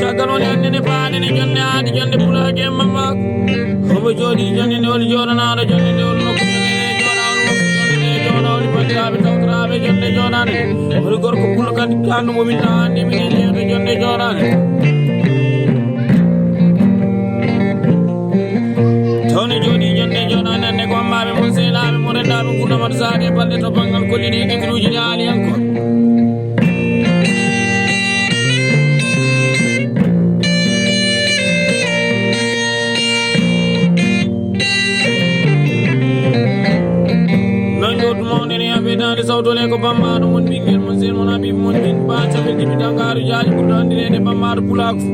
Chagalone annene paane ne jonne aadi jonne pulaake mamma hobo jodi jonne ne wol joranaado jonne ne wol nokku jonne jona wol bandiraɓe tawtoraaɓe jonne jonaane woni gorko pulo kadi andu mo min naande min jeeto jonne jonaane tawne jodi jonne jonaane anne ko ammaɓe mon seenaaɓe mo rendaɓe gurdamata saade balɗe to banggal kolliɗi guidiruji ne haali encore ɓeydade sawtole ko bammaɗo mon ɓinguel mon sen mon habib mon min ba cabel jibi dangaru jaaji ɓurɗo andirede bammaɗo pulako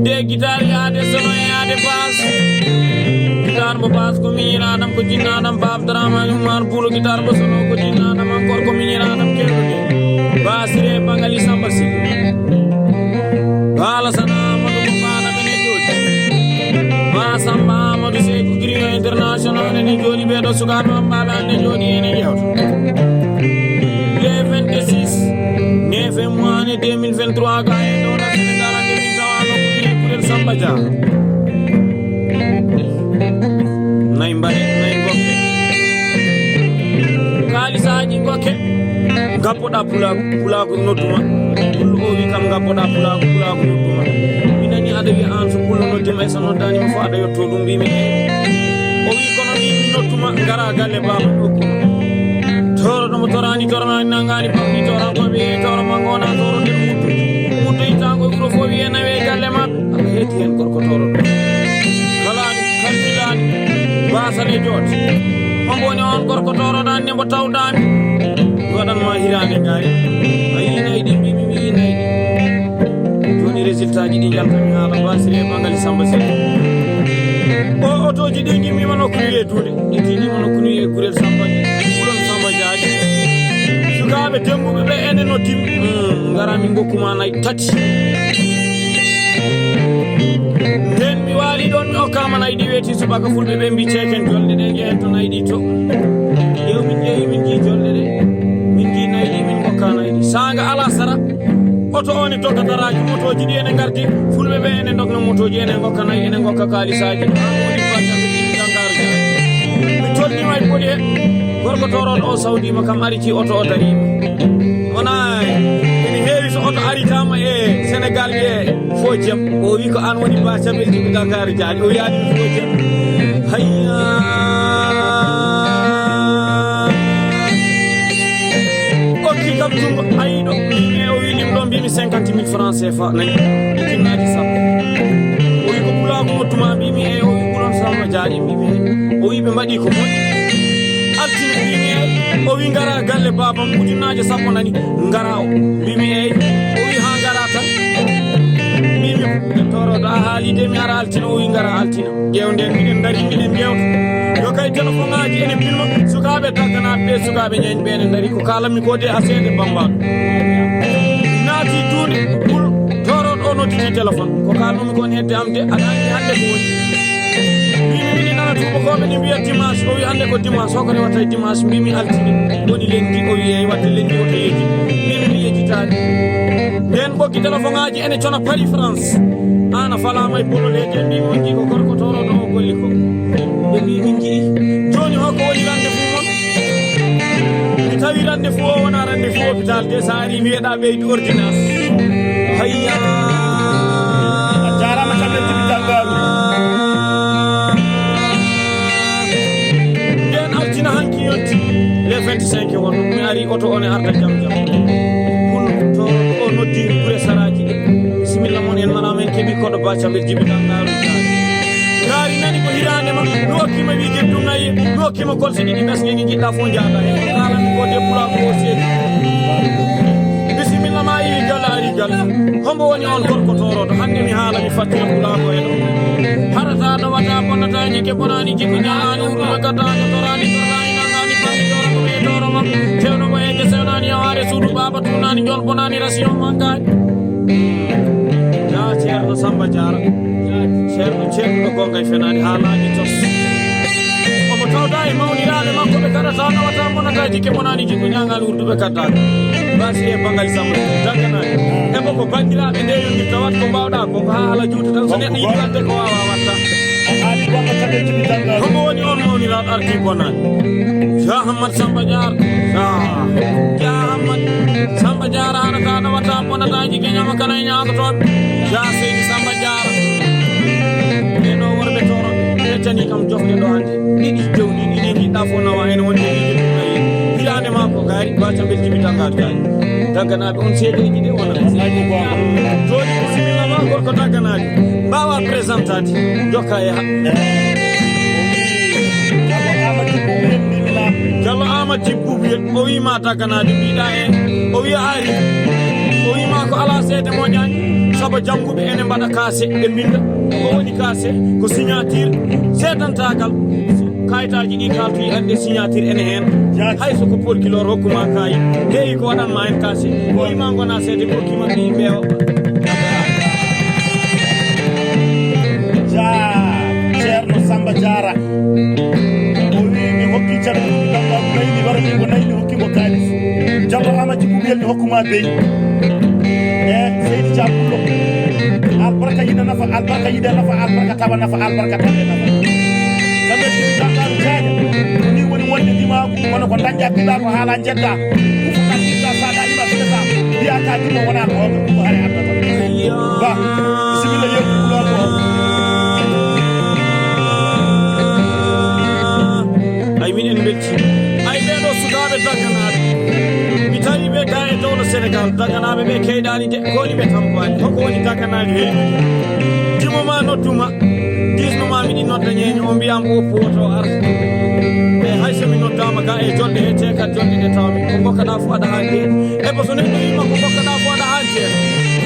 de guitare yaade sono e yaade bas guitare mo bas ko miñiraɗam ko jinnaɗam ba abdourahmane oumar puulo guitare mo sono ko jinnaɗam encore ko miñiraɗam kerɗude basire bangali samba sigo bala sana amadou ko mbaɗa ɓene jooɗi ma samba amadou seyko grion international ene jooɗi ɓeɗo sukaɓe mambaɓe ande jooɗi ene jewta le 26 9 mois ne 2023 ga e ɗoɗo sénégal ande min tawano ko wiye kurel samba dia nayi mbaɗe nayi gokke kalisaji gokke gappoɗa pulago nodduma pullo o wi kam gappoɗa pulago nodduma mi nani aɗa wi an so pullo noddima e so noddanima fo aɗa yetto ɗum mbimi o wi kono mi nodduma gara galle baba ɗokkuma toroɗomo torani nangani pamɗi torankoɓe toro ma gona toro nder mutto yitango wuro fo wiye nawe galle maɓɓe aɗa heeti hen gorko toroɗo kalani kalfilani basale joote omboni on gorko toroɗani nebo tawdami waɗanma hirande gaari ayi nayi ɗi mbimi mi yi nayi ɗi joni résultat ji ɗi jaltami haala basire bangali samba sene o otoji ɗi gimmima nokku wiye duuɗe ɗi tinima nokku wiye kurel sambaji ɓuron samba diaji sukaɓe tembuɓe ɓe ene noddimi gara min gokkuma nayi tati nden mi waali ɗon mi hokkama nayi ɗi weeti subaka fulɓe ɓe mbi ceken jolɗe ɗe jehen to nayi ɗi to ƴew min ƴeewi min jii jolɗe ɗe min jii nayi ɗi min gokka nayi ɗi sanga ala sara oto one tokkataraji motoji ɗi ene gardi fulɓe ɓe ene dogno motoji ene gokka nayi ene gokka kalisaji woni bacaɓe ɗi dangaru jaa mi tolnima e poli he gorko toroɗo o sawdima kam ariti oto o darima wona ene heewi so oto aritama e sénégal ƴe fo jam o wi ko an woni bacaɓel jibi dangaru jaaɗi o yaadimi fo jam hayya okki kam jungo ayiɗo e o wi lim ɗo mbimi 50 000 francs CFA nayi jinnaji sappo o wi ko pulago mottuma mbimi e o wi ɓuron samba jaaɗi mbimi o wi ɓe mbaɗi ko moƴƴi altine mbimi e o wi gara galle babam ujunnaje sappo nani gara o mbimi eyi o wi ha gara tan mbimi toroɗo a haalide mi ara altina o wi gara altina ƴewden miɗen dari miɗen jewta yo kay téléphone ngaji ene pilma sukaɓe tagganaɓe ɓe sukaɓe ñañ ɓe ene dari ko kalanmi ko de asede bambaɗo naati duuɗe ɓuur toroɗo o nodditi téléphone ko kalnumi kon hedde am de aɗa andi hande ko woni mbimi miɗi nana tubakoɓe ɗi mbiya dimanche o wi hande ko dimanche hoko rewata e dimanche mbimi altine woni lendi o wi eyi wadde lendi oto yeji mbimi mi yejitani nden ɓoggi téléphone ngaji ene cona Paris France ana falama e bololeje mbimi on jii ko gorko toroɗo o golli ko ɓe mbi min jii joni hokko woni rendez-vous mon mi tawi rendez-vous o wona rendez-vous hôpital de sa ari wiyeɗa ɓeydu ordonnance hayya a jarama caɓel jibi dangaru nden altina hanki yonti les 25 won mi ari oto one arda jam pullo to o noddi gure saraji ɗe bisimilla moon en manama en keeɓi koɗo bacaɓel jibi dangaru gaari nani ko hirande ma mi hokkima wiide ɗum nayi mi hokkima kolse ɗiɗi ɓesgeji jiɗɗa fo jaada hen ko kalami ko de pulago o seedi bisimilla ma yi galla ari galla hombo woni on gorko toroɗo hande mi haala mi fattira pulago e ɗo harata ɗowata bonnata jike bonani jikko ñalani urɗume gaddani torani nangani bani torako ɓe toroma tewno mo eje sewnani yaware suudu baba tunani jol bonani ration mankani ja ceerno samba diara ceerno gonga e fenani haalaji tos omo kawta e mawniraɓe makko ɓe karata nawata bonataji ke bonani jikko ñagal wurduɓe kaddaka basi e bangal samma dagganaɗe heɓa ko bandiraɓe nde yondirta wat ko mbawɗa ko ha haala juuta tan so neɗɗo yiɗi wadde ko wawa watta hombo woni on mawniraɗo arti bonani ja Hamad Samba Diarra ja Hamad Samba Diarra haɗata nawata bonataji ke ñama kana e ñagotoɓe ja Seydi Samba Diarra ɓeɗo worɓe toro feccani kam jofde ɗo hande ɗiɗi jewɗi ɗiɗi jiɗɗa fo nawa hen wonde yiɗi hiyande ma ko gaari baca bel jibitangade gaari dagganaɓe on seedeji ɗe wona joni bisimilla ma gorko dagganaɓe mbawa présentade jokka e Diallo Amadou Djibbouɓe o wima dagganaɓe mbiɗa e o wiya ari o wima ko ala seede moƴani saabu jangguɓe ene mbaɗa kaase ɓe binda ko woni kaase ko signature seedantagal kayitaji ɗi kaltoyi ande signature ene hen hayso ko porkilor hokkuma kayi heewi ko waɗanma hen kaase o wima gona seede ɓe hokkima ɗi mbewa ja Ceerno Samba Diarra o wi mi hokki Ceerno Samba nayni warani ko nayni hokkimo kalis Diallo Amadou Djibbouɓe mi hokkuma beyi e Seydi Diabullo albarka yiɗa nafa albarka yiɗa nafa albarka tawa nafa albarka tawa nafa sabe janggaru jaaja ni woni wonde dimagu kono ko dañƴa biɗa ko haala jedda ko kandiɗa saɗa ima fiɗata mbiya ka dimo wona ko ko haare addata ba bisimilla yewti ɓulo ko ay minen belti ay ɓeɗo sukaɓe dagganaɓe mi tawi ɓe ga e dowlo Sénégal dagganaɓe ɓe keyɗani de koni ɓe tampani hoko woni dagganaji heeɗude timoma nodduma disnoma miɗi nodda ñeño o mbiyam o poto ar e hayso mi noddama ga e jolɗe he tekat jolɗe ɗe tawmi ko gokkaɗa fo aɗa hande e bo so neɗɗo wima ko gokkaɗa fo aɗa hande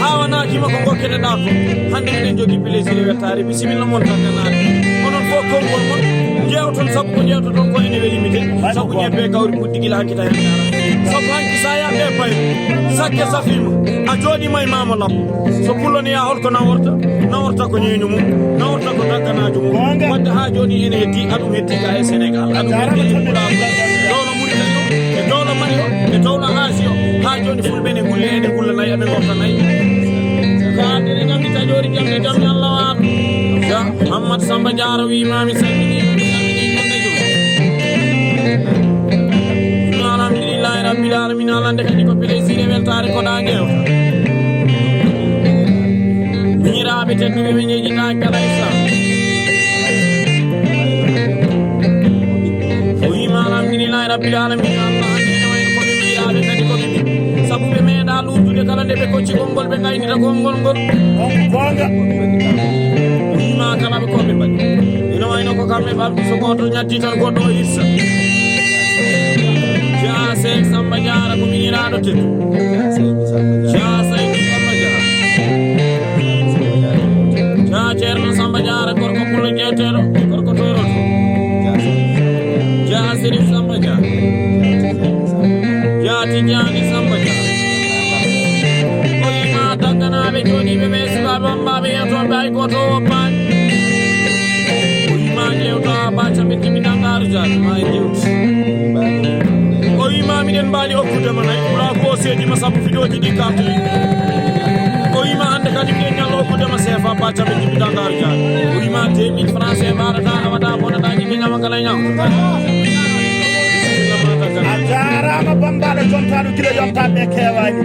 ha wonakima ko gokkeɗeɗa ko hande miɗen jogui plaisir e wettare bisimilla moon dagganaɓe onon fo konngol moon jewton saabu ko jewtoton ko ene welimi de saabu ñebbe gawri puɗɗi guila hankkita hen jara saabu hanki sa yaɓe bayro sakke safima a jooɗima e mama labbo so pulloniya holko naworta ko ñeño mum naworta ko dagganajo mum wadde ha joni ene heddi aɗum heddi ga e Sénégal aɗum heddi e ɓuuraɓe downo Mauritanie o e downo Mali o e downo Asie o ha joni fulɓe ne gulle ene gulla nayyi aɓe gorta nayyi ka andene jamdi taƴori jamde jamdi Allah waɗo ja Hamad Samba Diarra wimami salmini alhamdulillahi rabbil alamin alande kadi ko plaisir e weltare koɗa ƴewta miñiraɓe tedduɓe ɓe ñeƴita kala islam o wima alhamdulillahi rabbil alamin Allah andi ene wayno koɓe miñiraɓe kadi koɓe ɓi saabu ɓe meeɗa lurdude kala nde ɓe kocci konngol ɓe gaynita konngol ngol gonga o wima kala ɓe koɓe mbaɗi ene wayno ko kamɓe ɓalɗi so goto ñaddi tan goɗɗo o hissa ja Seydi Samba Diarra ko miñiraɗo teddu ja Seydi Samba Diarra ja Ceerno Samba Diarra gorko pullo jeeteɗo gorko toroto ja Sérif Samba Diarra ja Tidiani Samba Diarra o wima dagganaɓe jooɗiɓe ɓe sukaɓe wambaɓe yetoɓe hay goto woppani o wima ƴewta baca ɓe jibinangaru jaaɗe ma e jewti o wima miɗen mbaali okkudema nayi ɓura ko o seedima saabu fiɗoji ɗi kaltoyi o wima hande kadi miɗen ñalla okkudema CFA baca ɓe jibinangaru jaaɗe o wima 2000 francs e mbaɗata a waɗa bonataji ke ñama kala ñam a jarama bambaɗo jontaɗo guila yontaɓe kewani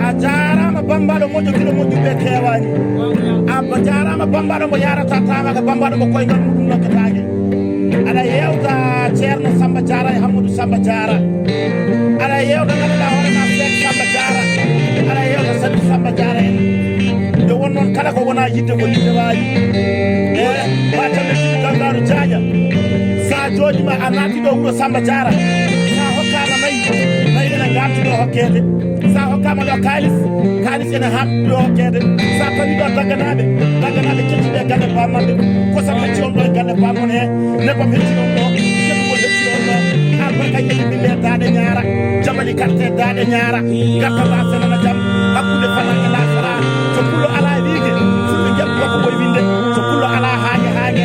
a jarama bambaɗo moƴƴo guila moƴƴuɓe kewani a jarama bambaɗo mo yarata tamaka bambaɗo mo koyngal muɗum nokkatake aɗa yewta Ceerno Samba Diarra e Hammadou Samba Diarra aɗa yewta ganduɗa hoorema Seydi Samba Diarra aɗa yewta Seydi Samba Diarra en nde won noon kala ko wona yidde ko yidde wawi e batamɓe jiɗi gangaru jaaƴa sa jooɗima a naati ɗo wuuro Samba Diarra sa hokkama nayi ene gamtiɗo hokkede sa hokkama ɗo kalis ene hamɗi ɗo hokkede sa tawi ɗo dagganaɓe kettiɓe galle bammaɓe kosam hecci on ɗo e galle bammon he nebbam hecci on ɗo kettugol hecci on ɗo albarka yeɗi bille daɗe ñaara jamani karte daɗe ñaara gartala senana jaam hakkude fana e lasara so pullo ala wiige fulɓe jaɓi makko koye winde so pullo ala haañe aɗa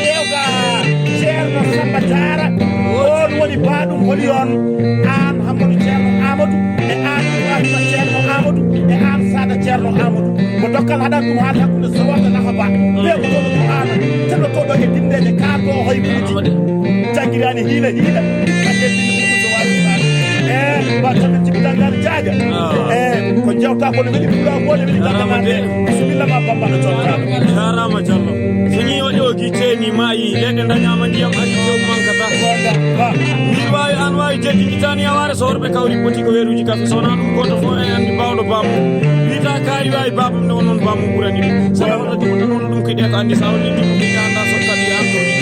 yewga Ceerno Samba woni on an Hamadou Ceerno Amadou e an Ibrahima Ceerno Amadou e an Sada Ceerno Amadou mo dokkal haɗat ɗum haata hakkude sowata nahaba ɓeɓotoɗo ko ana teɗotoɗo e dindeje kaarɗo hoye buuji jangguirani hiila ba tamen cibitangal jaaja ko jewta kono weɗi pula wode weɗi gagamade bisimilla ma bambano jonta jarama jallo soñi o ƴoogi ceeni maayi leɗɗe dañama ndiyam adi joom mankata min wawi an wawi jeddikitani yaware so worɓe kawri poti ko weeruji kafe sowona ɗum goto fo en andi bawɗo bamum wita kaari wawi babam nde wonon bamum ɓurani ɗum saɗa wota dimo tan wona ɗum kiɗe ko andi sa wonni dimo kiɗe anda sokkadi antoni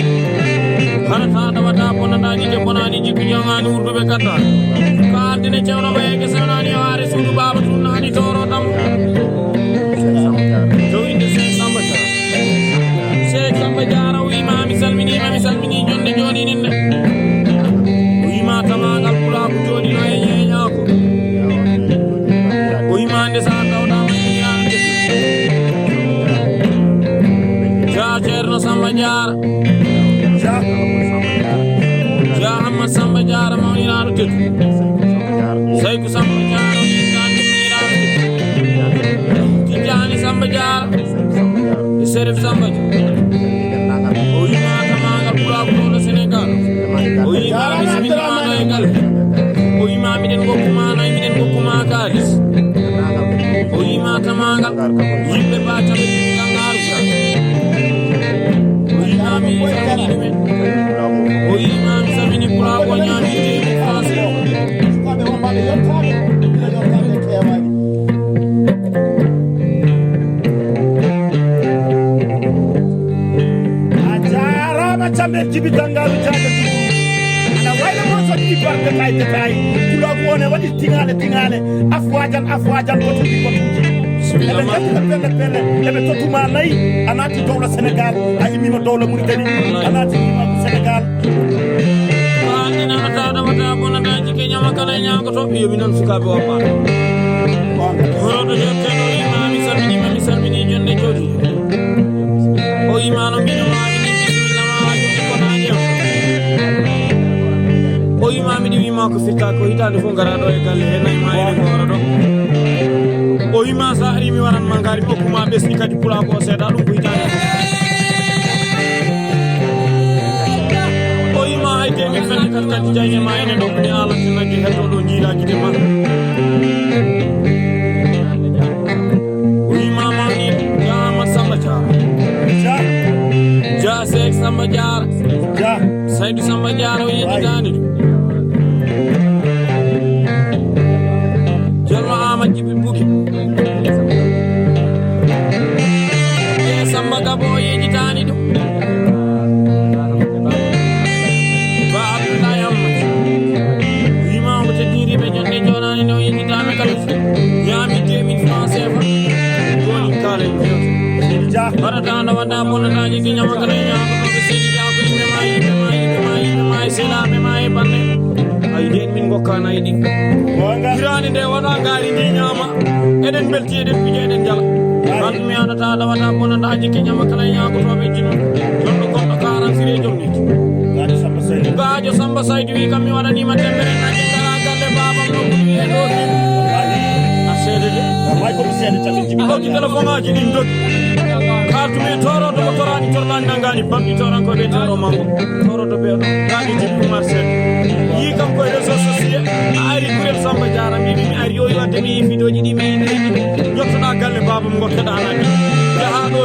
hana ta ɗawata bonanaji je bonani jikku jangani wurduɓe kadda ko ardine cewno ɓayeke sewnani yaware suudu baba tum nani toro tam dow inde Cheikh Samba Diarra Cheikh Samba Diarra o wima mi salmini jonde joni ninne o wima tamagal pulaku joɗino e ñeñako o wima nde sa tawɗama ñiyande ja Ceerno Samba Diarra ja Hamad Samba Diarra mawniraɗo teddu Saykou Samba Diarra o yitande miraɗo teddu Tidiane Samba Diarra e Serif Samba Diarra o wima tamagal pulaku ɗo Sénégal o wima bisimillama e gal o wima miɗen gokkuma nayi miɗen gokkuma kalis o wima tamagal yimɓe bacaɓe gangaruja o wima mi salmini ɗumen o wima mi salmini pulaku ñamirde français camɓe jibitangalu jaga jugu ana wayla mo so ɗi par détail kulagu one waɗi tiŋale afwajan kotuji eɓe ƴettuɓe pelle eɓe tottuma nayyi a naati dowla Sénégal a immima dowla Mauritanie a naati imaku Sénégal andinana taɗawata bonata jike ñama kala e ñagoto yomi noon sukaɓe wammaɗo horoto jetteɗo imami salmini jonde jooɗi o imano mbino mami o wima miɗi wima ko firta ko hitande fof garaɗo e galle he nayi ma ene gora ɗo o wima sa ari mi waranma ngari hokkuma ɓesni kadi pula ko seeɗa ɗum ko hitande o wima hay te min fende kadi kadi jayge ma ene ɗo ɗe alatinaji hetto ɗo jiilakide ma o wima mawni ja Hamad Samba Diarra ja Cheikh Samba Diarra Saydou Samba Diarra o yejjitani ɗum Jallo Amad Djibril Bouki e Samba Gabo o yejjitani ɗum ba Abdoulaye Hamad wima omo teddiriɓe jonde jonani ne o yejjitami kala ñami 2000 francs CFA joni kala en jewta waɗata ndawata bonnataji ki ñama kala e ñagotoɓe seeɗi jako yimɓe ma e sehlaɓe ma e banne ay den min gokkana e ɗi hirani nde waɗa gaari ndi ñama eɗen belti eɗen piije eɗen jala bantu mi andata ɗawata bonnataji ki ñama kala e ñagotoɓe jinno jonɗo gonɗo karan sire jomniti gajo Samba Saydou wi kam mi waɗanima tembere naji ngara galle babam nokkuɗi e ɗo a seede de hokki téléphone aji ɗin dogi kartumi torodo ko torani torlani nangani bamɗi torankoɓe toro mango torodo ɓeɗo gaɗi jippu marcel yi kam koye réseau sociaux a ari Kurel Samba Diarra mbimi mi ari o yiwadde mi yi fidoji ɗi mi yiɗi jottoɗa galle babam gokkeɗa naɓi jaha ɗo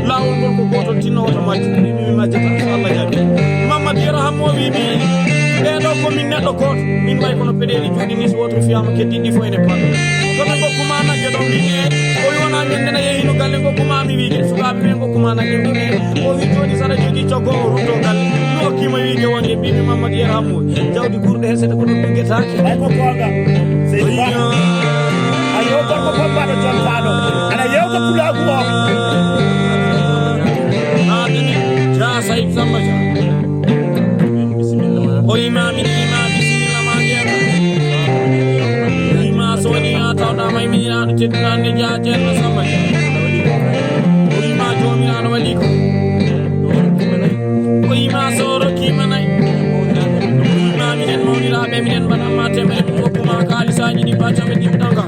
lawol ngol ko gotol tinno oto majju mbimi mi majjata so Allah jaɓi Mamadou Yero Hammo wimi ɓeɗo komin neɗɗo goto min mbay kono peɗeli juuɗi ni so woto fiyama keddiɗi fo ene paɗo kono gokkuma nagge ɗon mbi o wona ñandena yehino galle gokkuma mi wiide sukaɓe ɓe gokkuma nagge mbi o wi joni saɗa jogui coggo o rutto galle mi hokkima wiide wonde mbimi Mamadou Yero Hammo jawdi gurɗe he seeɗa ko ɗon ɗuggetake ay ko gonga ayo gorko bambaɗo jontaɗo ana yewta pulagu o adini ja Sayib Samba Diarra o imami bisimilla ma jeeɗa o ima so woni ha tawɗama e miñiraɗo teddunande ja Ceerno Samba Diarra o ima jomiraɗo waɗi ko o ima so rokkima nayi o ima minen mawniraɓe eminen bana mate men okuma kalisaji di bacha men dimdanga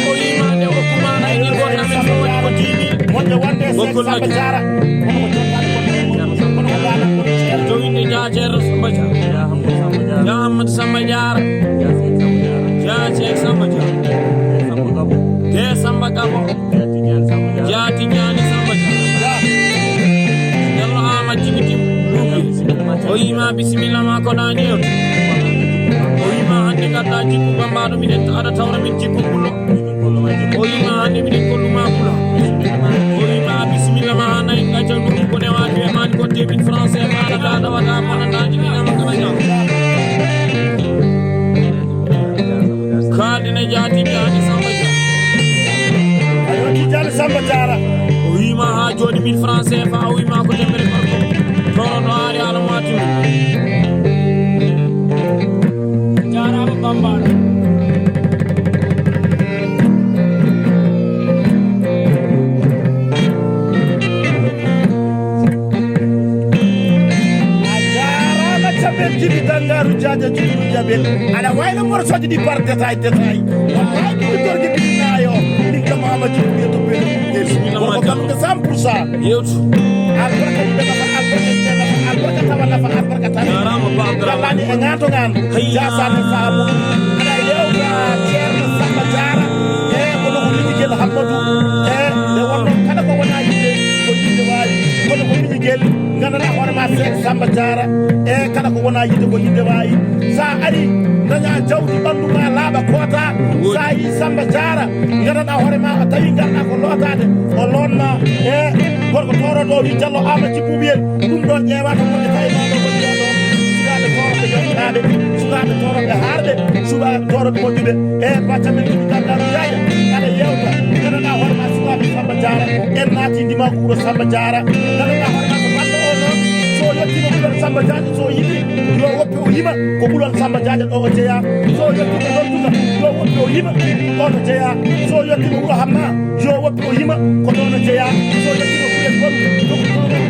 o yima de okuma na di ko na men woni ko tibi wonde wonde Samba Diarra to inde jaajer Samba Diarra ya Ahmad Samba Diarra ya Cheikh Samba Diarra te Samba Gabo ya Tidiane Samba Diarra yalla ama jigitim o yima bismillah ma ko na ñewt o yima hande gadda jikku bambado minen ada tawra min jikku bulo o yima hande minen ko duma bulo o yima bismillah ma hanay gajal dum ko ne waati e man ko debit français ma da wada mona daji ni am kana ñaw kadina jaati jaati Samba Diarra ayo Tidiane Samba Diarra o yima ha jodi 1000 français fa o yima ko temere farko toro ari ala mati jarama bambado ajarama cabel jibi dangaru jaja jibi jabel ala wayno morsoje di par détail wallahi ko jorgi binayo ni kama jibi to be ko kam de 100% yewtu albarka tawala fa albarka tawala jarama babdra ni ngato ngan jasane faamu ana yewta Ceerno Samba Diarra e ko no ligel Hammadou e de wonno kada ko wona yide ko yide wayi ko no ligel ngana hoore ma Cheikh Samba Diarra e kada ko wona yide ko yide wayi sa ari daña jawdi bandu ma laaba kota sa yi Samba Diarra ngana hoore ma tawi garna ko lotade o lonna e gorko toro do wi jallo ama ci bubiyel dum don jeewata ko tay ma do ko do sukabe toro be jottaade sukabe toro be harde sukabe toro be moddude e bacca men bi tan daru yaaya kada yewta ngana hoore ma sukabe Samba Diarra en naati ndima ko wuro Samba Diarra ngana hoore ma ko wallo o non so yettino ko Samba Diarra so yibi yo woppe o yima ko bulon Samba Diarra do o jeya so yettino don tuka yo woppe o yima ko do jeya so yettino ko hamma yo woppe o yima ko do jeya so yettino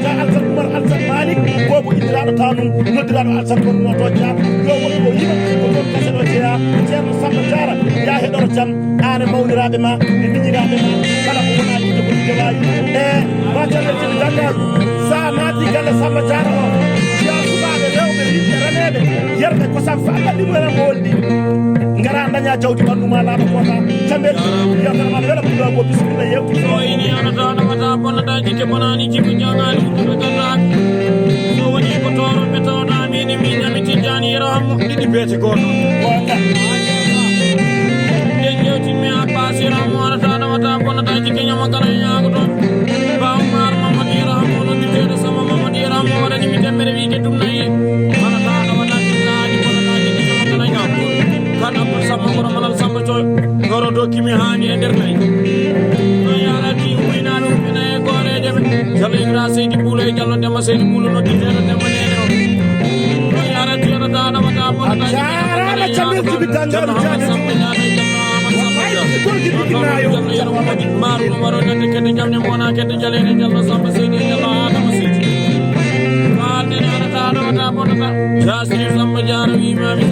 ja Alsan Umar Alsan Malik bobo idrado tanum nodirado Alsan ko no tojja yo woppe o yima ko do kase do jeya Ceerno Samba Diarra ya hedoro jam ane mawnirabe ma e biñirabe ma kala ko wona yidde ko jewayi e bacale ci danda sa naati gale Samba Diarra o ya subabe rewbe yidde ranede yerde ko sam fa andi mo ran woldi ngara daña jawdi banduma laaba kota tambel yalla ma wala ko do bismillah yewti so ini ana dana wata bona daji ke bonani jibu jangani ko gata so woni ko toro betawda mini mi nyami Tidiane ramu didi beti goto wala de nyoti mi a pasira mo ana dana wata bona daji ke nyama kana nyaago to ba umar mamadi ramu no dide sama mamadi ramu wala ni mi temere wi ke dum nayi ana dana wata Tidiane bona daji ke nyama kana nyaago kana ko sama ngoro malal Samba Coy ngoro do kimi haani e nder nay no yala ti winano mina e goreje be jalo ira Seydi Bulo e jallo dema Seydi Bulo no didere dema nene o no yala ti ana dana wata bona daji jarama cabel jibi dangaru jaja Samba Diarra jallo ama Samba Diarra maru no waro nande kede jamne mona kede jalene jallo Samba Seydi jallo Adama Seydi ade ana dana wata bona jasri Samba Diarra wi mami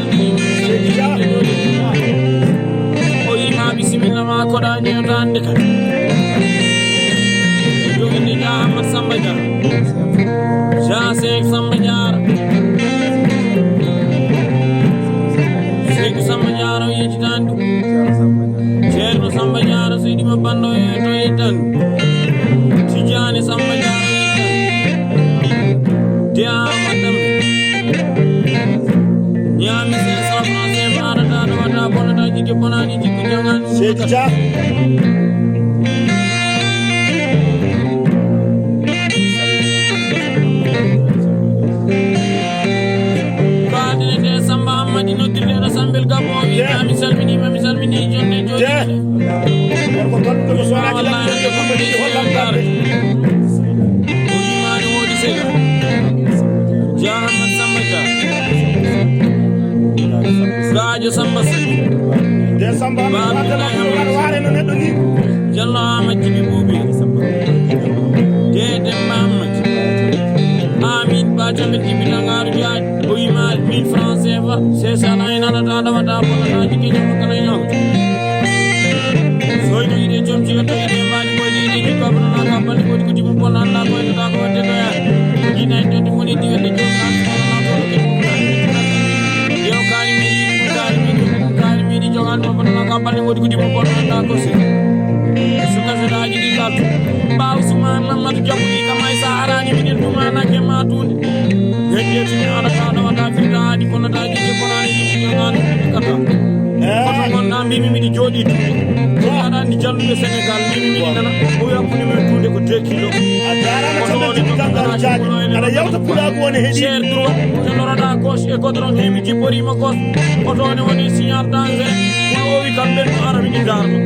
o yima bismillah ma ko da ñewta ande ka jogini ja Ahmad Samba Diarra ja Cheikh Samba Diarra Cheikh Samba Diarra yiti tandu Ceerno Samba Diarra seydi ma bando e to yitandu Tidiane Samba Diarra yitandu dia madam nyami se sama se mara da wata bona da jike bonani jikku jangan Seydi Dia kadine de Samba Amadi no dirde Sambel Gabo mi salmini jonne ko don ko so ala wallahi ande ko be hollam dare o yimani wodi sega Ahmad Samba Diarra gajo Samba Sey de Samba ware no neddo ni jallo Ahmad Jibi Bubi Dede Mahamad Amin Ba jambe tibina ngaru jaay o yima 1000 francs CFA c'est ça na ina da da da bona da jiki jam kala ñaw soy no ide jom ci to ide mani ko di di ko bona na bal ko di mo bona na ko da ko de do ya ina to di moni di de jom na ko ke mo na yo kali mi di jogan mo bona na bal ko di mo bona na ko se suka se da jiki kal ba usman mamadu jabu kama isa arani mi du mana ke ma tun ngene ti ala ka da wata fi da di bona da jiki bona ni di jogan kata ko na mi di jodi tu ada ni jallu Senegal mi nana o yakuni mi tunde ko 2 kilo ajara ma tambe ti kangaru jaadi ada yawta pula ko woni hedi cher droit te lorada gauche e godron hemi ci bori ma gauche oto ne woni signal danger ko o wi kambe ko arabi di darno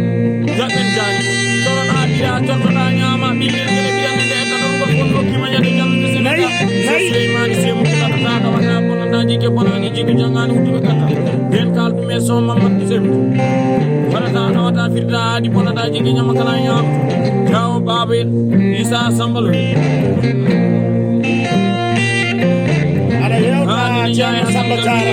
jaben jani solo na dia torto da nyama bi ngel ngel de tan ko ko ki ma nyade jallu Senegal Suleymani semu ki ta da wata bona da jike bona ni jibi jangani wutu kata den kal me so mamad semu farata na wata firda di bona da jike nyama kala nyam jaw babel isa sambalo ada yawta jara samba jara